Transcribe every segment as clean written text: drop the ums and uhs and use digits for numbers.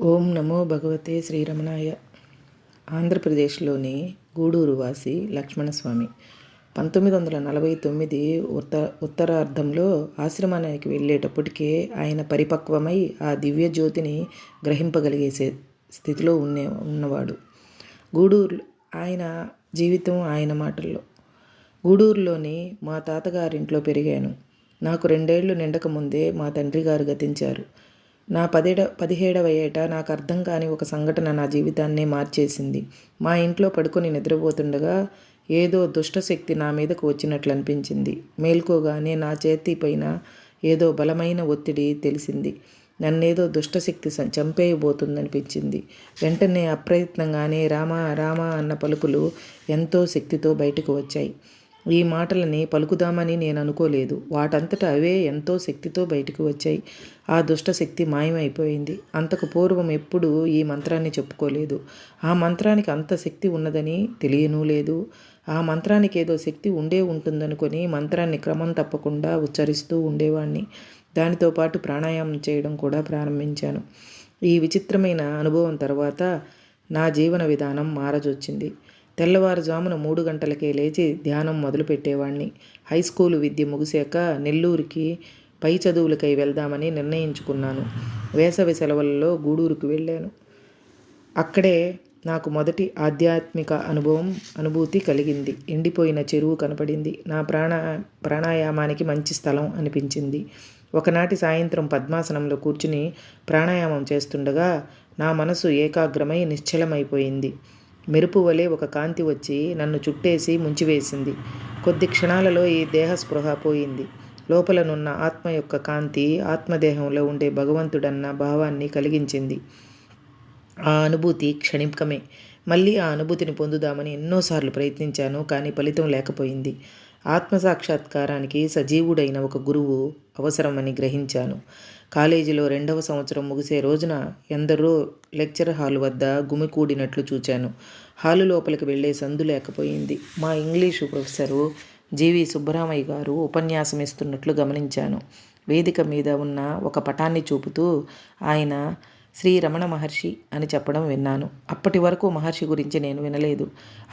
ఓం నమో భగవతే శ్రీరమణాయ. ఆంధ్రప్రదేశ్లోని గూడూరు వాసి లక్ష్మణస్వామి 1949 ఉత్తరార్ధంలో ఆశ్రమానికి వెళ్ళేటప్పటికే ఆయన పరిపక్వమై ఆ దివ్య జ్యోతిని గ్రహింపగలిగే స్థితిలో ఉన్నవాడు. గూడూరు ఆయన జీవితం ఆయన మాటల్లో. గూడూరులోని మా తాతగారింట్లో పెరిగాను. నాకు 2 ఏళ్ళు నిండక ముందే మా తండ్రి గారు గతించారు. నా 17వ ఏట నాకు అర్థం కాని ఒక సంఘటన నా జీవితాన్నే మార్చేసింది. మా ఇంట్లో పడుకొని నిద్రపోతుండగా ఏదో దుష్టశక్తి నా మీదకు వచ్చినట్లు అనిపించింది. మేల్కోగానే నా చేతి పైన ఏదో బలమైన ఒత్తిడి తెలిసింది. నన్నేదో దుష్టశక్తి చంపేయబోతుందనిపించింది. వెంటనే అప్రయత్నంగానే రామా రామా అన్న పలుకులు ఎంతో శక్తితో బయటకు వచ్చాయి. ఈ మాటలని పలుకుదామని నేను అనుకోలేదు. వాటంతట అవే ఎంతో శక్తితో బయటకు వచ్చాయి. ఆ దుష్టశక్తి మాయమైపోయింది. అంతకు పూర్వం ఎప్పుడూ ఈ మంత్రాన్ని చెప్పుకోలేదు. ఆ మంత్రానికి అంత శక్తి ఉన్నదని తెలియనూ లేదు. ఆ మంత్రానికి ఏదో శక్తి ఉంటుందనుకొని మంత్రాన్ని క్రమం తప్పకుండా ఉచ్చరిస్తూ ఉండేవాణ్ణి. దానితో పాటు ప్రాణాయామం చేయడం కూడా ప్రారంభించాను. ఈ విచిత్రమైన అనుభవం తర్వాత నా జీవన విధానం మారజొచ్చింది. తెల్లవారుజామున 3 గంటలకే లేచి ధ్యానం మొదలుపెట్టేవాణ్ణి. హై స్కూలు విద్య ముగిశాక నెల్లూరుకి పై చదువులకై వెళ్దామని నిర్ణయించుకున్నాను. వేసవి సెలవులలో గూడూరుకు వెళ్ళాను. అక్కడే నాకు మొదటి ఆధ్యాత్మిక అనుభూతి కలిగింది. ఎండిపోయిన చెరువు కనపడింది. నా ప్రాణాయామానికి మంచి స్థలం అనిపించింది. ఒకనాటి సాయంత్రం పద్మాసనంలో కూర్చుని ప్రాణాయామం చేస్తుండగా నా మనసు ఏకాగ్రమై నిశ్చలమైపోయింది. మెరుపు వలె ఒక కాంతి వచ్చి నన్ను చుట్టేసి ముంచివేసింది. కొద్ది క్షణాలలో ఈ దేహస్పృహ పోయింది. లోపలనున్న ఆత్మ యొక్క కాంతి ఆత్మదేహంలో ఉండే భగవంతుడన్న భావాన్ని కలిగించింది. ఆ అనుభూతి క్షణికమే. మళ్ళీ ఆ అనుభూతిని పొందుదామని ఎన్నోసార్లు ప్రయత్నించాను, కానీ ఫలితం లేకపోయింది. ఆత్మసాక్షాత్కారానికి సజీవుడైన ఒక గురువు అవసరమని గ్రహించాను. కాలేజీలో 2వ సంవత్సరం ముగిసే రోజున ఎందరో లెక్చర్ హాల్ వద్ద గుమికూడినట్లు చూచాను. హాలు లోపలికి వెళ్లే సందు లేకపోయింది. మా ఇంగ్లీషు ప్రొఫెసరు జీవి సుబ్బరామయ్య గారు ఉపన్యాసం ఇస్తున్నట్లు గమనించాను. వేదిక మీద ఉన్న ఒక పటాన్ని చూపుతూ ఆయన శ్రీ రమణ మహర్షి అని చెప్పడం విన్నాను. అప్పటి వరకు మహర్షి గురించి నేను వినలేదు.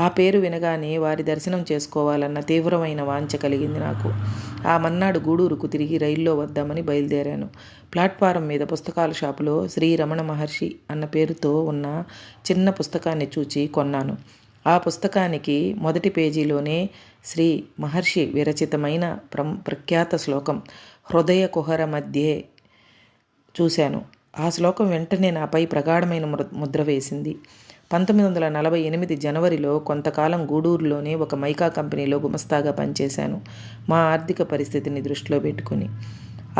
ఆ పేరు వినగానే వారి దర్శనం చేసుకోవాలన్న తీవ్రమైన వాంఛ కలిగింది నాకు. ఆ మన్నాడు గూడూరుకు తిరిగి రైల్లో వద్దామని బయలుదేరాను. ప్లాట్ఫారం మీద పుస్తకాల షాపులో శ్రీ రమణ మహర్షి అన్న పేరుతో ఉన్న చిన్న పుస్తకాన్ని చూచి కొన్నాను. ఆ పుస్తకానికి మొదటి పేజీలోనే శ్రీ మహర్షి విరచితమైన ప్రఖ్యాత శ్లోకం హృదయ కుహర మధ్యే చూశాను. ఆ శ్లోకం వెంటనే నాపై ప్రగాఢమైన ముద్ర వేసింది. 1948 జనవరిలో కొంతకాలం గూడూరులోనే ఒక మైకా కంపెనీలో గుమస్తాగా పనిచేశాను. మా ఆర్థిక పరిస్థితిని దృష్టిలో పెట్టుకుని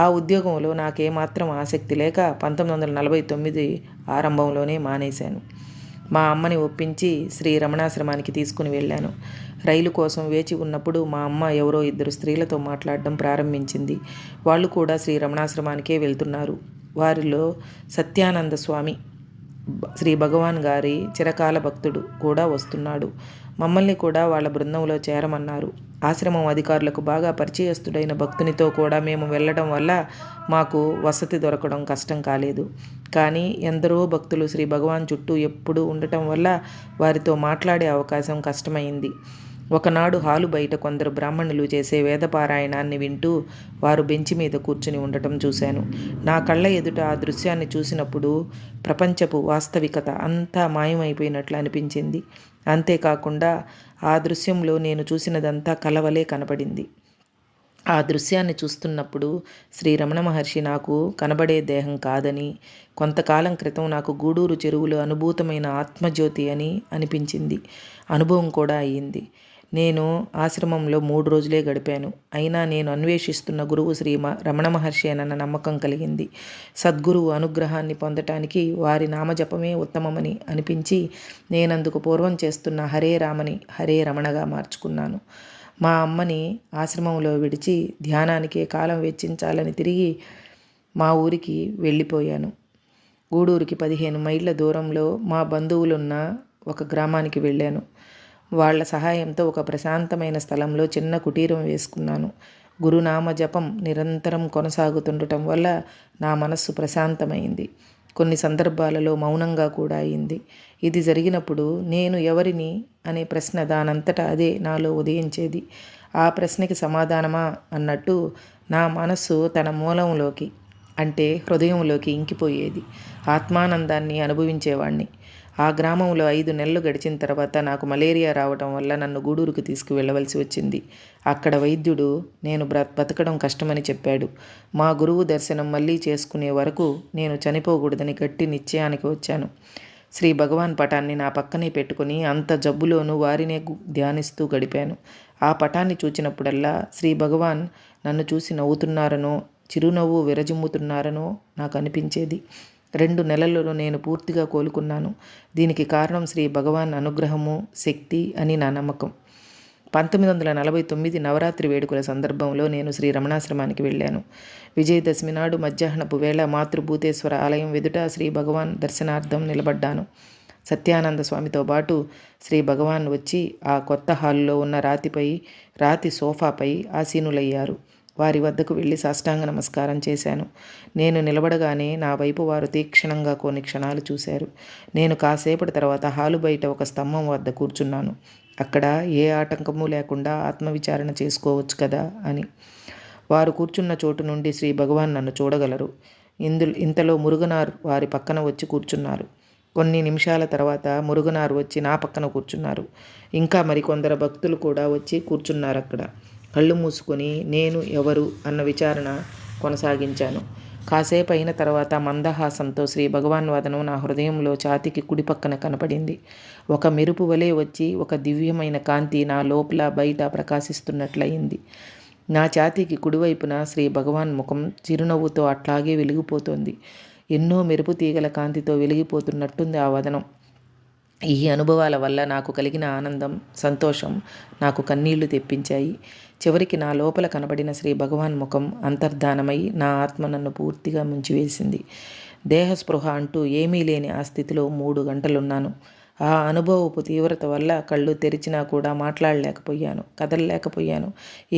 ఆ ఉద్యోగంలో నాకేమాత్రం ఆసక్తి లేక 1949 ఆరంభంలోనే మానేశాను. మా అమ్మని ఒప్పించి శ్రీ రమణాశ్రమానికి తీసుకుని వెళ్ళాను. రైలు కోసం వేచి ఉన్నప్పుడు మా అమ్మ ఎవరో 2 స్త్రీలతో మాట్లాడడం ప్రారంభించింది. వాళ్ళు కూడా శ్రీ రమణాశ్రమానికే వెళ్తున్నారు. వారిలో సత్యానంద స్వామి శ్రీ భగవాన్ గారి చిరకాల భక్తుడు కూడా వస్తున్నాడు. మమ్మల్ని కూడా వాళ్ళ బృందంలో చేరమన్నారు. ఆశ్రమం అధికారులకు బాగా పరిచయస్తుడైన భక్తునితో కూడా మేము వెళ్ళడం వల్ల మాకు వసతి దొరకడం కష్టం కాలేదు. కానీ ఎందరో భక్తులు శ్రీ భగవాన్ చుట్టూ ఎప్పుడూ ఉండటం వల్ల వారితో మాట్లాడే అవకాశం కష్టమైంది. ఒకనాడు హాలు బయట కొందరు బ్రాహ్మణులు చేసే వేదపారాయణాన్ని వింటూ వారు బెంచి మీద కూర్చుని ఉండటం చూశాను. నా కళ్ళ ఎదుట ఆ దృశ్యాన్ని చూసినప్పుడు ప్రపంచపు వాస్తవికత అంతా మాయమైపోయినట్లు అనిపించింది. అంతేకాకుండా ఆ దృశ్యంలో నేను చూసినదంతా కలవలే కనపడింది. ఆ దృశ్యాన్ని చూస్తున్నప్పుడు శ్రీ రమణ మహర్షి నాకు కనబడే దేహం కాదని, కొంతకాలం క్రితం నాకు గూడూరు చెరువులో అనుభూతమైన ఆత్మజ్యోతి అని అనిపించింది. అనుభవం కూడా అయ్యింది. నేను ఆశ్రమంలో 3 రోజులే గడిపాను. అయినా నేను అన్వేషిస్తున్న గురువు శ్రీ రమణ మహర్షి అన్న నమ్మకం కలిగింది. సద్గురువు అనుగ్రహాన్ని పొందటానికి వారి నామజపమే ఉత్తమమని అనిపించి నేనందుకు పూర్వం చేస్తున్న హరే రామని హరే రమణగా మార్చుకున్నాను. మా అమ్మని ఆశ్రమంలో విడిచి ధ్యానానికే కాలం వెచ్చించాలని తిరిగి మా ఊరికి వెళ్ళిపోయాను. గూడూరుకి 15 మైళ్ళ దూరంలో మా బంధువులున్న ఒక గ్రామానికి వెళ్ళాను. వాళ్ల సహాయంతో ఒక ప్రశాంతమైన స్థలంలో చిన్న కుటీరం వేసుకున్నాను. గురునామ జపం నిరంతరం కొనసాగుతుండటం వల్ల నా మనస్సు ప్రశాంతమైంది. కొన్ని సందర్భాలలో మౌనంగా కూడా అయింది. ఇది జరిగినప్పుడు నేను ఎవరిని అనే ప్రశ్న దానంతటా అదే నాలో ఉదయించేది. ఆ ప్రశ్నకి సమాధానమా అన్నట్టు నా మనస్సు తన మూలంలోకి, అంటే హృదయంలోకి ఇంకిపోయేది. ఆత్మానందాన్ని అనుభవించేవాణ్ణి. ఆ గ్రామంలో 5 నెలలు గడిచిన తర్వాత నాకు మలేరియా రావటం వల్ల నన్ను గూడూరుకు తీసుకువెళ్ళవలసి వచ్చింది. అక్కడ వైద్యుడు నేను బతకడం కష్టమని చెప్పాడు. మా గురువు దర్శనం మళ్ళీ చేసుకునే వరకు నేను చనిపోకూడదని గట్టి నిశ్చయానికి వచ్చాను. శ్రీ భగవాన్ పటాన్ని నా పక్కనే పెట్టుకుని అంత జబ్బులోనూ వారినే ధ్యానిస్తూ గడిపాను. ఆ పటాన్ని చూచినప్పుడల్లా శ్రీ భగవాన్ నన్ను చూసి నవ్వుతున్నారనో, చిరునవ్వు విరజిమ్ముతున్నారనో నాకు అనిపించేది. 2 నెలల్లో నేను పూర్తిగా కోలుకున్నాను. దీనికి కారణం శ్రీ భగవాన్ అనుగ్రహము, శక్తి అని నా నమ్మకం. 1949 నవరాత్రి వేడుకల సందర్భంలో నేను శ్రీ రమణాశ్రమానికి వెళ్ళాను. విజయదశమి నాడు మధ్యాహ్నపు వేళ మాతృభూతేశ్వర ఆలయం ఎదుట శ్రీ భగవాన్ దర్శనార్థం నిలబడ్డాను. సత్యానంద స్వామితో పాటు శ్రీ భగవాన్ వచ్చి ఆ కొత్త హాల్లో ఉన్న రాతి సోఫాపై ఆసీనులయ్యారు. వారి వద్దకు వెళ్ళి సాష్టాంగ నమస్కారం చేశాను. నేను నిలబడగానే నా వైపు వారు తీక్షణంగా కొన్ని క్షణాలు చూశారు. నేను కాసేపటి తర్వాత హాలు బయట ఒక స్తంభం వద్ద కూర్చున్నాను. అక్కడ ఏ ఆటంకము లేకుండా ఆత్మవిచారణ చేసుకోవచ్చు కదా అని. వారు కూర్చున్న చోటు నుండి శ్రీ భగవాన్ నన్ను చూడగలరు. ఇంతలో మురుగనార్ వారి పక్కన వచ్చి కూర్చున్నారు. కొన్ని నిమిషాల తర్వాత మురుగనార్ వచ్చి నా పక్కన కూర్చున్నారు. ఇంకా మరికొందరు భక్తులు కూడా వచ్చి కూర్చున్నారు అక్కడ. కళ్ళు మూసుకొని నేను ఎవరు అన్న విచారణ కొనసాగించాను. కాసేపు అయిన తర్వాత మందహాసంతో శ్రీ భగవాన్ వదనం నా హృదయంలో ఛాతీకి కుడి పక్కన కనపడింది. ఒక మెరుపు వలె వచ్చి ఒక దివ్యమైన కాంతి నా లోపల బయట ప్రకాశిస్తున్నట్లయింది. నా ఛాతీకి కుడివైపున శ్రీ భగవాన్ ముఖం చిరునవ్వుతో అట్లాగే వెలిగిపోతోంది. ఎన్నో మెరుపు తీగల కాంతితో వెలిగిపోతున్నట్టుంది ఆ వదనం. ఈ అనుభవాల వల్ల నాకు కలిగిన ఆనందం, సంతోషం నాకు కన్నీళ్లు తెప్పించాయి. చివరికి నా లోపల కనబడిన శ్రీ భగవాన్ ముఖం అంతర్ధానమై నా ఆత్మ నన్ను పూర్తిగా ముంచివేసింది. దేహస్పృహ అంటూ ఏమీ లేని ఆ స్థితిలో 3 గంటలున్నాను. ఆ అనుభవపు తీవ్రత వల్ల కళ్ళు తెరిచినా కూడా మాట్లాడలేకపోయాను, కదలలేకపోయాను.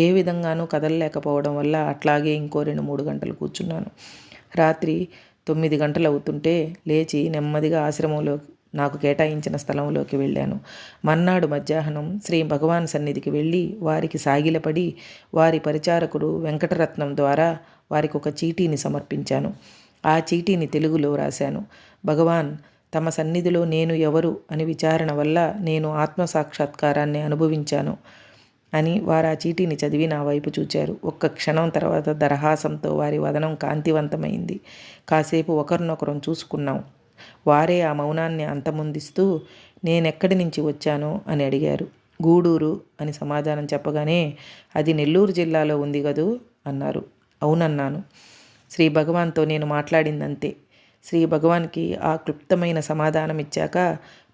ఏ విధంగానూ కదలలేకపోవడం వల్ల అట్లాగే ఇంకో 2-3 గంటలు కూర్చున్నాను. రాత్రి 9 గంటలు అవుతుంటే లేచి నెమ్మదిగా ఆశ్రమంలో నాకు కేటాయించిన స్థలంలోకి వెళ్ళాను. మర్నాడు మధ్యాహ్నం శ్రీ భగవాన్ సన్నిధికి వెళ్ళి వారికి సాగిలపడి వారి పరిచారకుడు వెంకటరత్నం ద్వారా వారికి ఒక చీటీని సమర్పించాను. ఆ చీటీని తెలుగులో రాశాను. భగవాన్ తమ సన్నిధిలో నేను ఎవరు అని విచారణ వల్ల నేను ఆత్మసాక్షాత్కారాన్ని అనుభవించాను అని వారు ఆ చీటీని చదివి నా వైపు చూచారు. ఒక్క క్షణం తర్వాత దరహాసంతో వారి వదనం కాంతివంతమైంది. కాసేపు ఒకరినొకరం చూసుకున్నాం. వారే ఆ మౌనాన్ని అంతమొందిస్తూ నేనెక్కడి నుంచి వచ్చానో అని అడిగారు. గూడూరు అని సమాధానం చెప్పగానే అది నెల్లూరు జిల్లాలో ఉంది కదూ అన్నారు. అవునన్నాను. శ్రీ భగవాన్తో నేను మాట్లాడిందంతే. శ్రీ భగవాన్కి ఆ క్లుప్తమైన సమాధానం ఇచ్చాక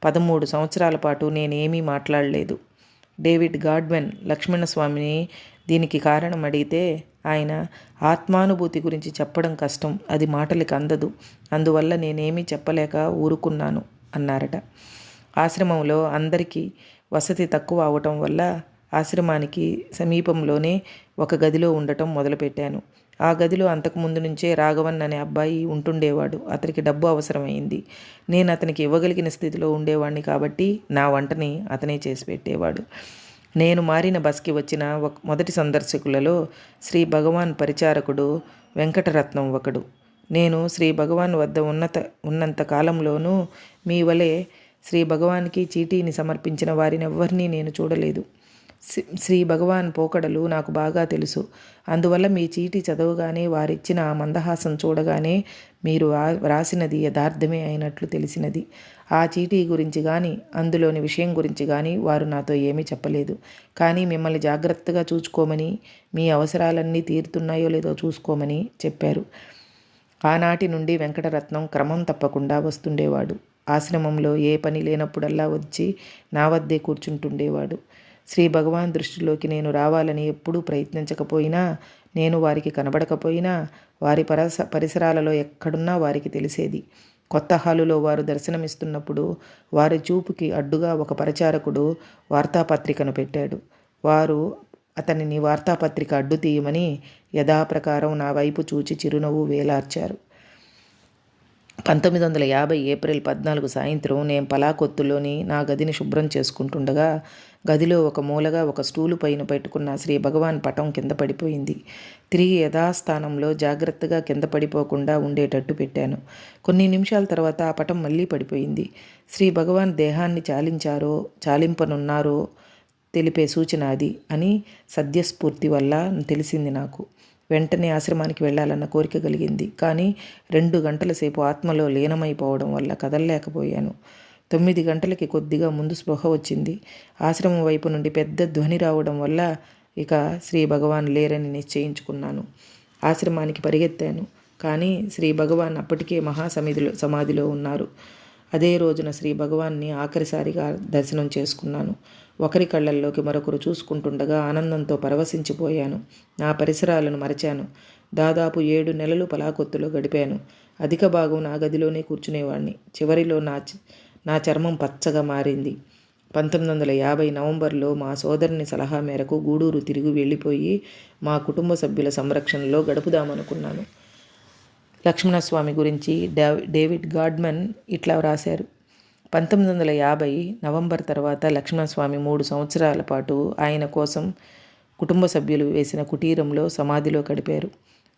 13 సంవత్సరాల పాటు నేనేమీ మాట్లాడలేదు. డేవిడ్ గాడ్వెన్ లక్ష్మణస్వామిని దీనికి కారణం అడిగితే ఆయన ఆత్మానుభూతి గురించి చెప్పడం కష్టం, అది మాటలకి అందదు, అందువల్ల నేనేమీ చెప్పలేక ఊరుకున్నాను అన్నారట. ఆశ్రమంలో అందరికీ వసతి తక్కువ అవటం వల్ల ఆశ్రమానికి సమీపంలోనే ఒక గదిలో ఉండటం మొదలుపెట్టాను. ఆ గదిలో అంతకుముందు నుంచే రాఘవన్ అనే అబ్బాయి ఉంటుండేవాడు. అతనికి డబ్బు అవసరమైంది. నేను అతనికి ఇవ్వగలిగిన స్థితిలో ఉండేవాడిని కాబట్టి నా వంటని అతనే చేసి పెట్టేవాడు. నేను మారిన బస్కి వచ్చిన మొదటి సందర్శకులలో శ్రీ భగవాన్ పరిచారకుడు వెంకటరత్నం ఒకడు. నేను శ్రీ భగవాన్ వద్ద ఉన్నంత కాలంలోనూ మీ వలె శ్రీ భగవాన్కి చీటీని సమర్పించిన వారినెవ్వరినీ నేను చూడలేదు. శ్రీ భగవాన్ పోకడలు నాకు బాగా తెలుసు. అందువల్ల మీ చీటీ చదవగానే వారిచ్చిన ఆ మందహాసం చూడగానే మీరు రాసినది యథార్థమే అయినట్లు తెలిసినది. ఆ చీటీ గురించి కానీ అందులోని విషయం గురించి కానీ వారు నాతో ఏమీ చెప్పలేదు. కానీ మిమ్మల్ని జాగ్రత్తగా చూసుకోమని, మీ అవసరాలన్నీ తీరుతున్నాయో లేదో చూసుకోమని చెప్పారు. ఆనాటి నుండి వెంకటరత్నం క్రమం తప్పకుండా వస్తుండేవాడు. ఆశ్రమంలో ఏ పని లేనప్పుడల్లా వచ్చి నా వద్దే కూర్చుంటుండేవాడు. శ్రీ భగవాన్ దృష్టిలోకి నేను రావాలని ఎప్పుడూ ప్రయత్నించకపోయినా, నేను వారికి కనబడకపోయినా వారి పరిసరాలలో ఎక్కడున్నా వారికి తెలిసేది. కొత్త హాలులో వారు దర్శనమిస్తున్నప్పుడు వారి చూపుకి అడ్డుగా ఒక పరిచారకుడు వార్తాపత్రికను పెట్టాడు. వారు అతనిని వార్తాపత్రిక అడ్డు తీయమని యథాప్రకారం నా వైపు చూచి చిరునవ్వు వేలార్చారు. 1950 ఏప్రిల్ 14 సాయంత్రం నేను పలాకొత్తులోని నా గదిని శుభ్రం చేసుకుంటుండగా గదిలో ఒక మూలగా ఒక స్టూలు పైన పెట్టుకున్న శ్రీ భగవాన్ పటం కింద పడిపోయింది. తిరిగి యథాస్థానంలో జాగ్రత్తగా కింద పడిపోకుండా ఉండేటట్టు పెట్టాను. కొన్ని నిమిషాల తర్వాత ఆ పటం మళ్ళీ పడిపోయింది. శ్రీ భగవాన్ దేహాన్ని చాలింపనున్నారో తెలిపే సూచన అది అని సద్యస్ఫూర్తి వల్ల తెలిసింది నాకు. వెంటనే ఆశ్రమానికి వెళ్ళాలన్న కోరిక కలిగింది. కానీ 2 గంటల సేపు ఆత్మలో లీనమైపోవడం వల్ల కదలలేకపోయాను. 9 గంటలకి కొద్దిగా ముందు స్పృహ వచ్చింది. ఆశ్రమం వైపు నుండి పెద్ద ధ్వని రావడం వల్ల ఇక శ్రీ భగవాన్ లేరని నిశ్చయించుకున్నాను. ఆశ్రమానికి పరిగెత్తాను. కానీ శ్రీ భగవాన్ అప్పటికే సమాధిలో ఉన్నారు. అదే రోజున శ్రీ భగవాన్ని ఆఖరిసారిగా దర్శనం చేసుకున్నాను. ఒకరి కళ్ళల్లోకి మరొకరు చూసుకుంటుండగా ఆనందంతో పరవశించిపోయాను. నా పరిసరాలను మరచాను. దాదాపు 7 నెలలు పలాకొత్తులో గడిపాను. అధిక భాగం నా గదిలోనే కూర్చునేవాణ్ణి. చివరిలో నా చర్మం పచ్చగా మారింది. 1950 నవంబర్లో మా సోదరుని సలహా మేరకు గూడూరు తిరిగి వెళ్ళిపోయి మా కుటుంబ సభ్యుల సంరక్షణలో గడుపుదామనుకున్నాను. లక్ష్మణస్వామి గురించి డేవిడ్ గాడ్మన్ ఇట్లా వ్రాశారు. 1950 నవంబర్ తర్వాత లక్ష్మణస్వామి 3 సంవత్సరాల పాటు ఆయన కోసం కుటుంబ సభ్యులు వేసిన కుటీరంలో సమాధిలో గడిపారు.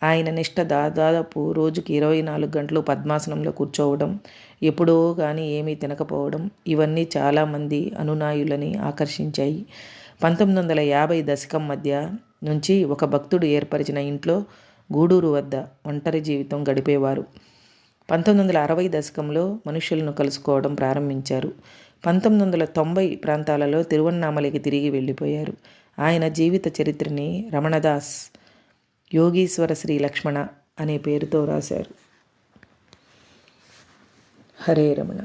ఆయన నిష్ఠ దాదాపు రోజుకి 24 గంటలు పద్మాసనంలో కూర్చోవడం, ఎప్పుడో కానీ ఏమీ తినకపోవడం ఇవన్నీ చాలామంది అనునాయులని ఆకర్షించాయి. 1950 దశకం మధ్య నుంచి ఒక భక్తుడు ఏర్పరిచిన ఇంట్లో గూడూరు వద్ద ఒంటరి జీవితం గడిపేవారు. 1960 దశకంలో మనుషులను కలుసుకోవడం ప్రారంభించారు. 1990 ప్రాంతాలలో తిరువన్నామలైకి తిరిగి వెళ్ళిపోయారు. ఆయన జీవిత చరిత్రని రమణదాస్ యోగీశ్వర శ్రీ లక్ష్మణ అనే పేరుతో రాశారు. హరే రమణ.